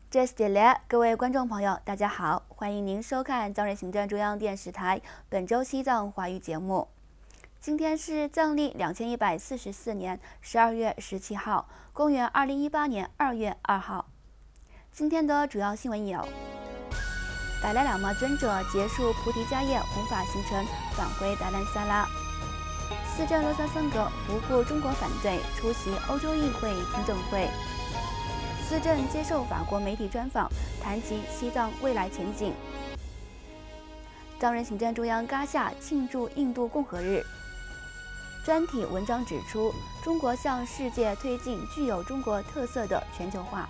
这是点嘞，各位观众朋友，大家好，欢迎您收看藏人行政中央电视台本周西藏华语节目。今天是藏历2144年12月17号，公元2018年2月2号。今天的主要新闻有：达赖喇嘛尊者结束菩提迦叶弘法行程，返回达兰萨拉。斯镇罗萨桑格不顾中国反对，出席欧洲议会听证会。斯镇接受法国媒体专访，谈及西藏未来前景。藏人行政中央嘎夏庆祝印度共和日。专题文章指出，中国向世界推进具有中国特色的全球化。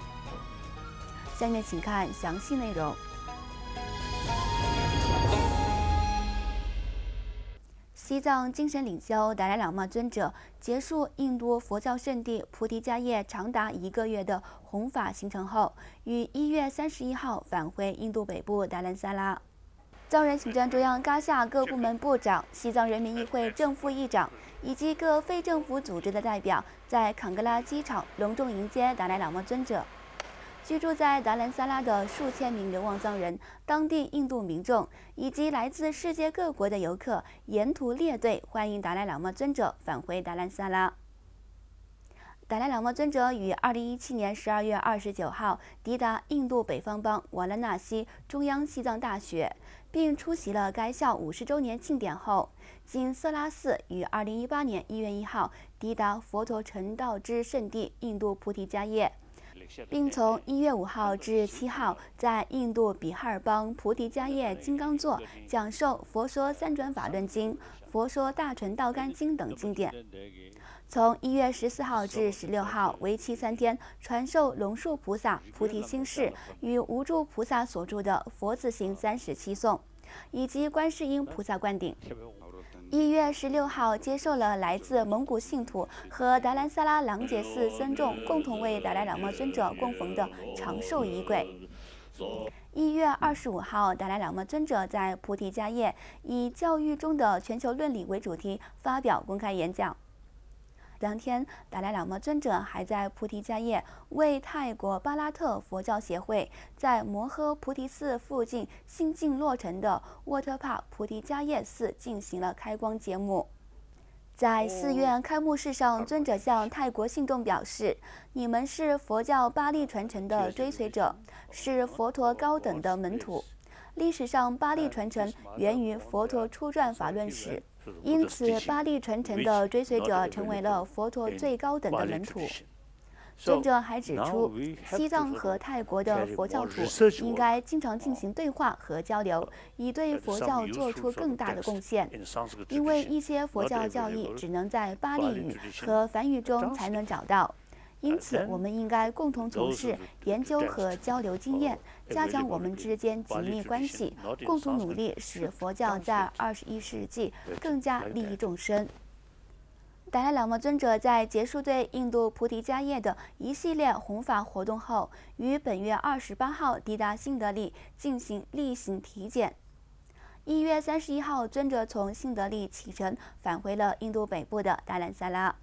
下面请看详细内容。西藏精神领袖达赖喇嘛尊者结束印度佛教圣地菩提迦叶长达1个月的弘法行程后，于1月31号返回印度北部达兰萨拉。藏人行政中央嘎夏各部门部长、西藏人民议会正副议长以及各非政府组织的代表在坎格拉机场隆重迎接达赖喇嘛尊者。居住在达兰萨拉的数千名流亡藏人、当地印度民众以及来自世界各国的游客，沿途列队欢迎达赖喇嘛尊者返回达兰萨拉。达赖喇嘛尊者于2017年12月29号抵达印度北方邦瓦拉纳西中央西藏大学，并出席了该校50周年庆典后，经色拉寺于2018年1月1号抵达佛陀成道之圣地印度菩提迦叶。并从1月5号至7号在印度比哈尔邦菩提迦叶金刚座讲授《佛说三转法论经》《佛说大乘道干经》等经典。从1月14号至16号，为期3天，传授龙树菩萨菩提心事与无著菩萨所著的《佛子行37颂》，以及观世音菩萨灌顶。1月16号，接受了来自蒙古信徒和达兰萨拉朗杰寺僧众共同为达赖喇嘛尊者供奉的长寿仪轨。1月25号，达赖喇嘛尊者在菩提迦叶以教育中的全球论理为主题发表公开演讲。当天，达赖喇嘛尊者还在菩提迦叶为泰国巴拉特佛教协会在摩诃菩提寺附近新近落成的沃特帕菩提迦叶寺进行了开光节目。在寺院开幕式上，尊者向泰国信众表示：“你们是佛教巴利传承的追随者，是佛陀高等的门徒。历史上，巴利传承源于佛陀初传法论史。”因此，巴利传承的追随者成为了佛陀最高等的门徒。尊者还指出，西藏和泰国的佛教徒应该经常进行对话和交流，以对佛教做出更大的贡献。因为一些佛教教义只能在巴利语和梵语中才能找到。因此，我们应该共同从事研究和交流经验，加强我们之间紧密关系，共同努力使佛教在21世纪更加利益众生。达赖喇嘛尊者在结束对印度菩提迦叶的一系列弘法活动后，于本月28号抵达新德里进行例行体检。1月31号，尊者从新德里启程返回了印度北部的达兰萨拉。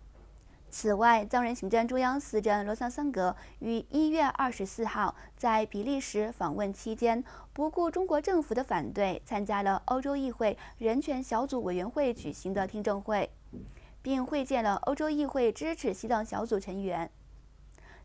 此外，藏人行政中央司镇罗萨桑格于1月24号在比利时访问期间，不顾中国政府的反对，参加了欧洲议会人权小组委员会举行的听证会，并会见了欧洲议会支持西藏小组成员。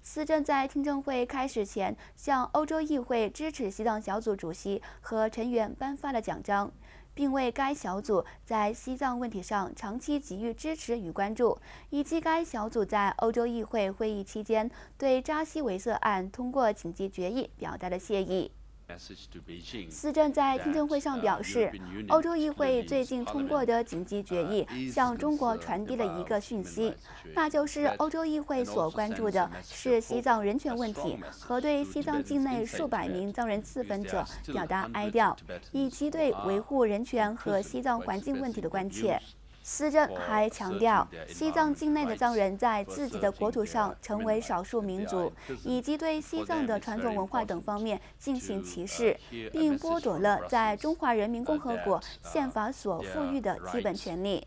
司镇在听证会开始前，向欧洲议会支持西藏小组主席和成员颁发了奖章，并为该小组在西藏问题上长期给予支持与关注，以及该小组在欧洲议会会议期间对扎西维瑟案通过紧急决议表达了谢意。司镇在听证会上表示，欧洲议会最近通过的紧急决议向中国传递了一个讯息，那就是欧洲议会所关注的是西藏人权问题和对西藏境内数百名藏人自焚者表达哀悼，以及对维护人权和西藏环境问题的关切。司镇还强调，西藏境内的藏人在自己的国土上成为少数民族，以及对西藏的传统文化等方面进行歧视，并剥夺了在中华人民共和国宪法所赋予的基本权利。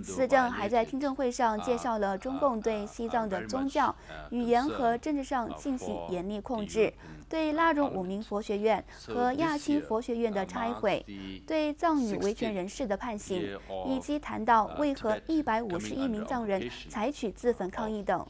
司政还在听证会上介绍了中共对西藏的宗教、语言和政治上进行严厉控制，对拉荣五明佛学院和亚青佛学院的拆毁，对藏语维权人士的判刑，以及谈到为何151名藏人采取自焚抗议等。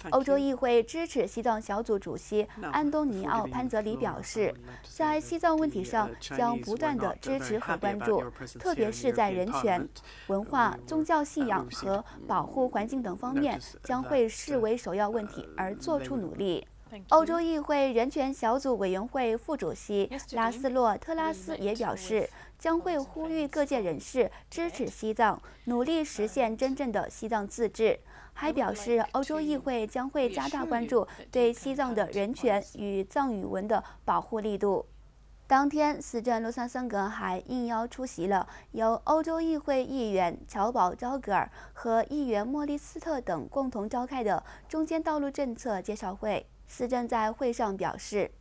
欧洲议会支持西藏小组主席安东尼奥·潘泽里表示，在西藏问题上将不断地支持和关注，特别是在人权、文化、宗教信仰和保护环境等方面，将会视为首要问题而做出努力。欧洲议会人权小组委员会副主席拉斯洛·特拉斯也表示，将会呼吁各界人士支持西藏，努力实现真正的西藏自治。还表示，欧洲议会将会加大关注对西藏的人权与藏语文的保护力度。当天，司政洛桑桑格还应邀出席了由欧洲议会议员乔宝昭格尔和议员莫利斯特等共同召开的中间道路政策介绍会。司政在会上表示，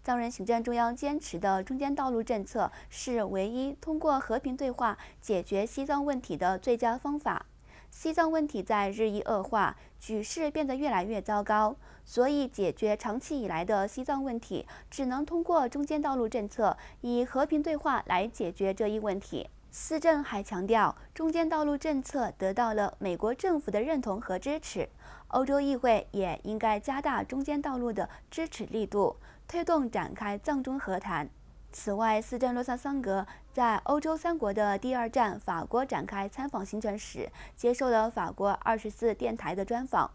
藏人行政中央坚持的中间道路政策是唯一通过和平对话解决西藏问题的最佳方法。西藏问题在日益恶化，局势变得越来越糟糕，所以解决长期以来的西藏问题，只能通过中间道路政策，以和平对话来解决这一问题。司政还强调，中间道路政策得到了美国政府的认同和支持，欧洲议会也应该加大中间道路的支持力度，推动展开藏中和谈。此外，司政洛萨桑格在欧洲3国的第2站法国展开参访行程时，接受了法国24电台的专访。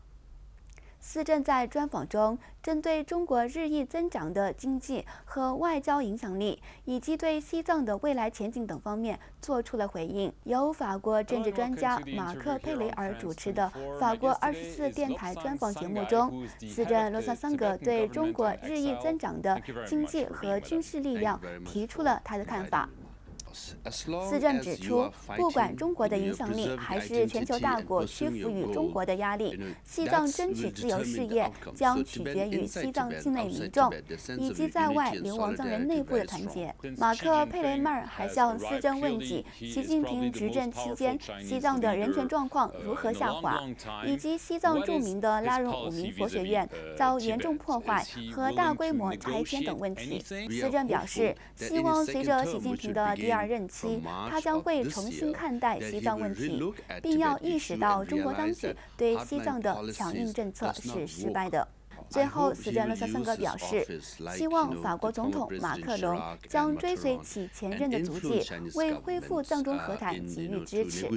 司政在专访中针对中国日益增长的经济和外交影响力，以及对西藏的未来前景等方面做出了回应。由法国政治专家马克·佩雷尔主持的法国24电台专访节目中，司政洛萨桑格对中国日益增长的经济和军事力量提出了他的看法。司政指出，不管中国的影响力还是全球大国屈服于中国的压力，西藏争取自由事业将取决于西藏境内民众以及在外流亡藏人内部的团结。马克·佩雷迈尔还向司政问及习近平执政期间西藏的人权状况如何下滑，以及西藏著名的拉荣五明佛学院遭严重破坏和大规模拆迁等问题。司政表示，希望随着习近平的第2任期，他将会重新看待西藏问题，并要意识到中国当局对西藏的强硬政策是失败的。最后，司政洛萨桑格表示，希望法国总统马克龙将追随其前任的足迹，为恢复藏中和谈给予支持。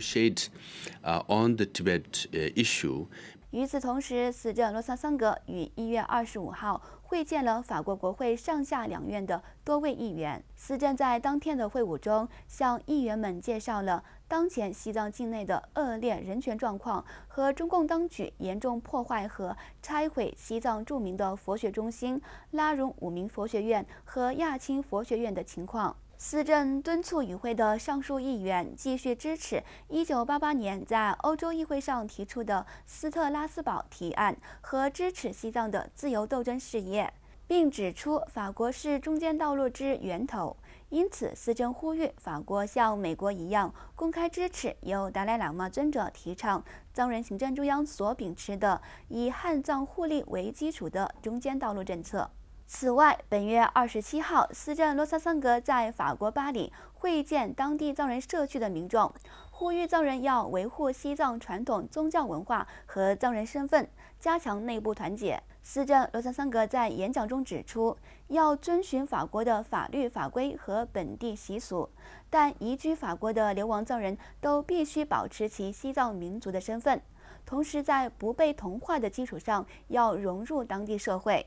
与此同时，司政洛萨桑格于1月25号会见了法国国会上下2院的多位议员。司政在当天的会晤中，向议员们介绍了当前西藏境内的恶劣人权状况和中共当局严重破坏和拆毁西藏著名的佛学中心拉荣五明佛学院和亚青佛学院的情况。司政敦促与会的上述议员继续支持1988年在欧洲议会上提出的斯特拉斯堡提案和支持西藏的自由斗争事业，并指出法国是中间道路之源头。因此，司政呼吁法国像美国一样公开支持由达赖喇嘛尊者提倡、藏人行政中央所秉持的以汉藏互利为基础的中间道路政策。此外，本月27号，司政洛萨桑格在法国巴黎会见当地藏人社区的民众，呼吁藏人要维护西藏传统宗教文化和藏人身份，加强内部团结。司政洛萨桑格在演讲中指出，要遵循法国的法律法规和本地习俗，但移居法国的流亡藏人都必须保持其西藏民族的身份，同时在不被同化的基础上，要融入当地社会。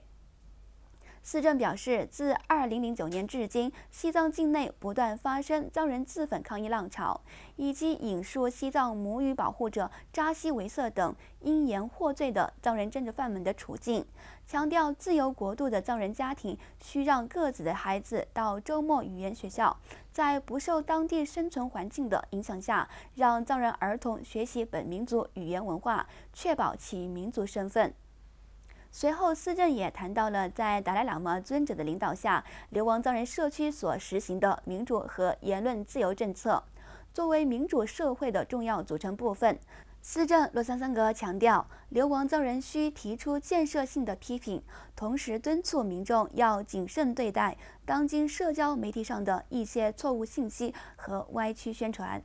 司政表示，自2009年至今，西藏境内不断发生藏人自焚抗议浪潮，以及引述西藏母语保护者扎西维瑟等因言获罪的藏人政治犯们的处境，强调自由国度的藏人家庭需让各自的孩子到周末语言学校，在不受当地生存环境的影响下，让藏人儿童学习本民族语言文化，确保其民族身份。随后，司政也谈到了在达赖喇嘛尊者的领导下，流亡藏人社区所实行的民主和言论自由政策。作为民主社会的重要组成部分。司政洛桑桑格强调，流亡藏人需提出建设性的批评，同时敦促民众要谨慎对待当今社交媒体上的一些错误信息和歪曲宣传。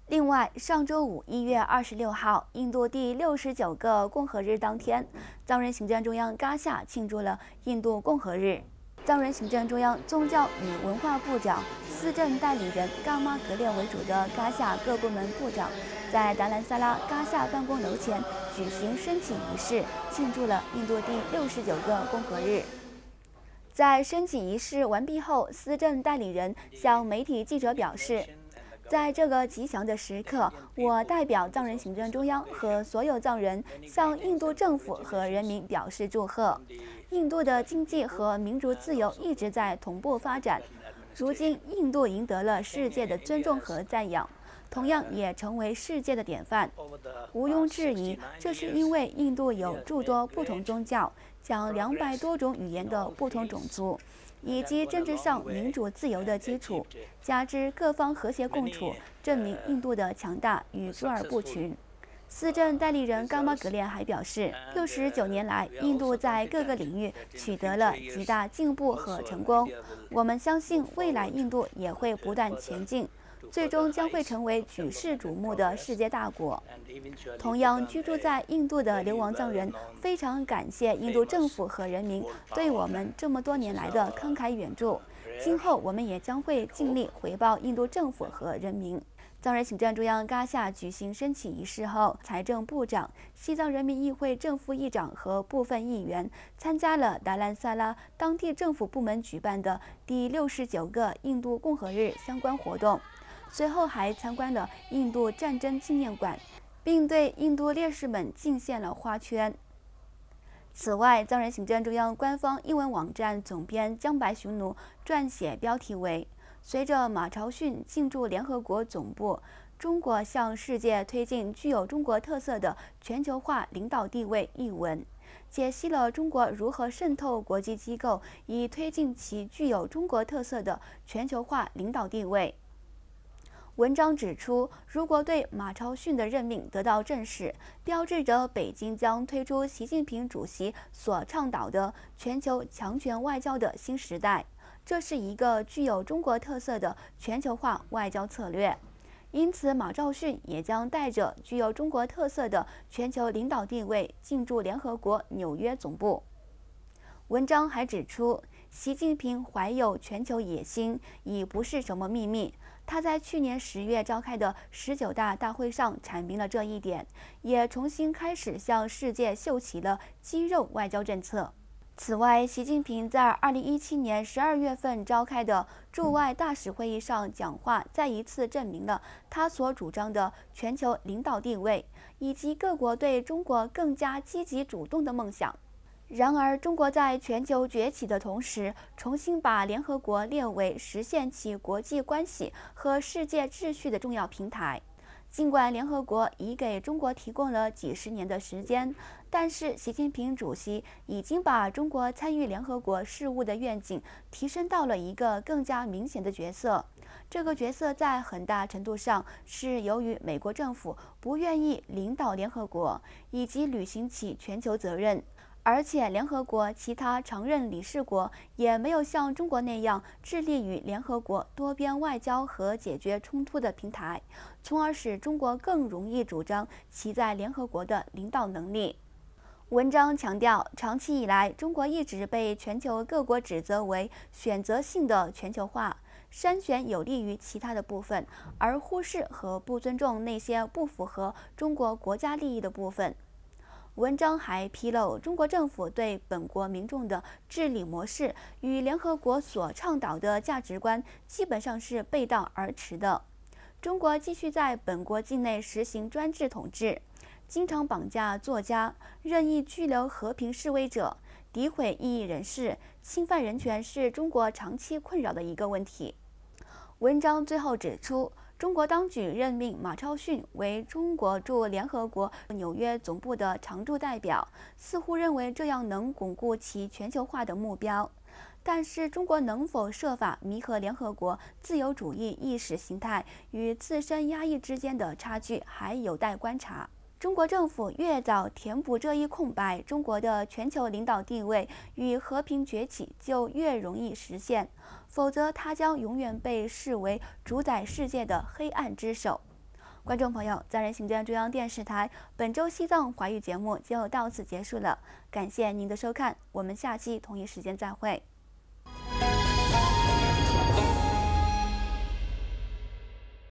另外，上周五1月26号，印度第69个共和日当天，藏人行政中央嘎夏庆祝了印度共和日。藏人行政中央宗教与文化部长、司政代理人嘎玛格列为主的嘎夏各部门部长，在达兰萨拉嘎夏办公楼前举行升旗仪式，庆祝了印度第69个共和日。在升旗仪式完毕后，司政代理人向媒体记者表示，在这个吉祥的时刻，我代表藏人行政中央和所有藏人向印度政府和人民表示祝贺。印度的经济和民主自由一直在同步发展，如今印度赢得了世界的尊重和赞扬，同样也成为世界的典范。毋庸置疑，这是因为印度有诸多不同宗教、讲200多种语言的不同种族，以及政治上民主自由的基础，加之各方和谐共处，证明印度的强大与卓尔不群。司政代理人嘎玛格列还表示，69年来，印度在各个领域取得了极大进步和成功。我们相信，未来印度也会不断前进，最终将会成为举世瞩目的世界大国。同样，居住在印度的流亡藏人非常感谢印度政府和人民对我们这么多年来的慷慨援助，今后我们也将会尽力回报印度政府和人民。藏人行政中央嘎夏举行升旗仪式后，财政部长、西藏人民议会正副议长和部分议员参加了达兰萨拉当地政府部门举办的第69个印度共和日相关活动，随后还参观了印度战争纪念馆，并对印度烈士们敬献了花圈。此外，藏人行政中央官方英文网站总编江白雄奴撰写标题为随着马朝逊进驻联合国总部，中国向世界推进具有中国特色的全球化领导地位一文，解析了中国如何渗透国际机构，以推进其具有中国特色的全球化领导地位。文章指出，如果对马朝逊的任命得到证实，标志着北京将推出习近平主席所倡导的全球强权外交的新时代。这是一个具有中国特色的全球化外交策略，因此马朝逊也将带着具有中国特色的全球领导地位进驻联合国纽约总部。文章还指出，习近平怀有全球野心已不是什么秘密，他在去年10月召开的19大大会上阐明了这一点，也重新开始向世界秀起了肌肉外交政策。此外，习近平在2017年12月份召开的驻外大使会议上讲话，再一次证明了他所主张的全球领导地位，以及各国对中国更加积极主动的梦想。然而，中国在全球崛起的同时，重新把联合国列为实现其国际关系和世界秩序的重要平台。尽管联合国已给中国提供了几十年的时间，但是习近平主席已经把中国参与联合国事务的愿景提升到了一个更加明显的角色。这个角色在很大程度上是由于美国政府不愿意领导联合国，以及履行起全球责任。而且，联合国其他常任理事国也没有像中国那样致力于联合国多边外交和解决冲突的平台，从而使中国更容易主张其在联合国的领导能力。文章强调，长期以来，中国一直被全球各国指责为选择性的全球化，筛选有利于其他的部分，而忽视和不尊重那些不符合中国国家利益的部分。文章还披露，中国政府对本国民众的治理模式与联合国所倡导的价值观基本上是背道而驰的。中国继续在本国境内实行专制统治，经常绑架作家，任意拘留和平示威者，诋毁异议人士，侵犯人权是中国长期困扰的一个问题。文章最后指出，中国当局任命马朝逊为中国驻联合国纽约总部的常驻代表，似乎认为这样能巩固其全球化的目标。但是，中国能否设法弥合联合国自由主义意识形态与自身压抑之间的差距，还有待观察。中国政府越早填补这一空白，中国的全球领导地位与和平崛起就越容易实现，否则它将永远被视为主宰世界的黑暗之手。观众朋友，在人行政中央电视台本周西藏华语节目就到此结束了，感谢您的收看，我们下期同一时间再会。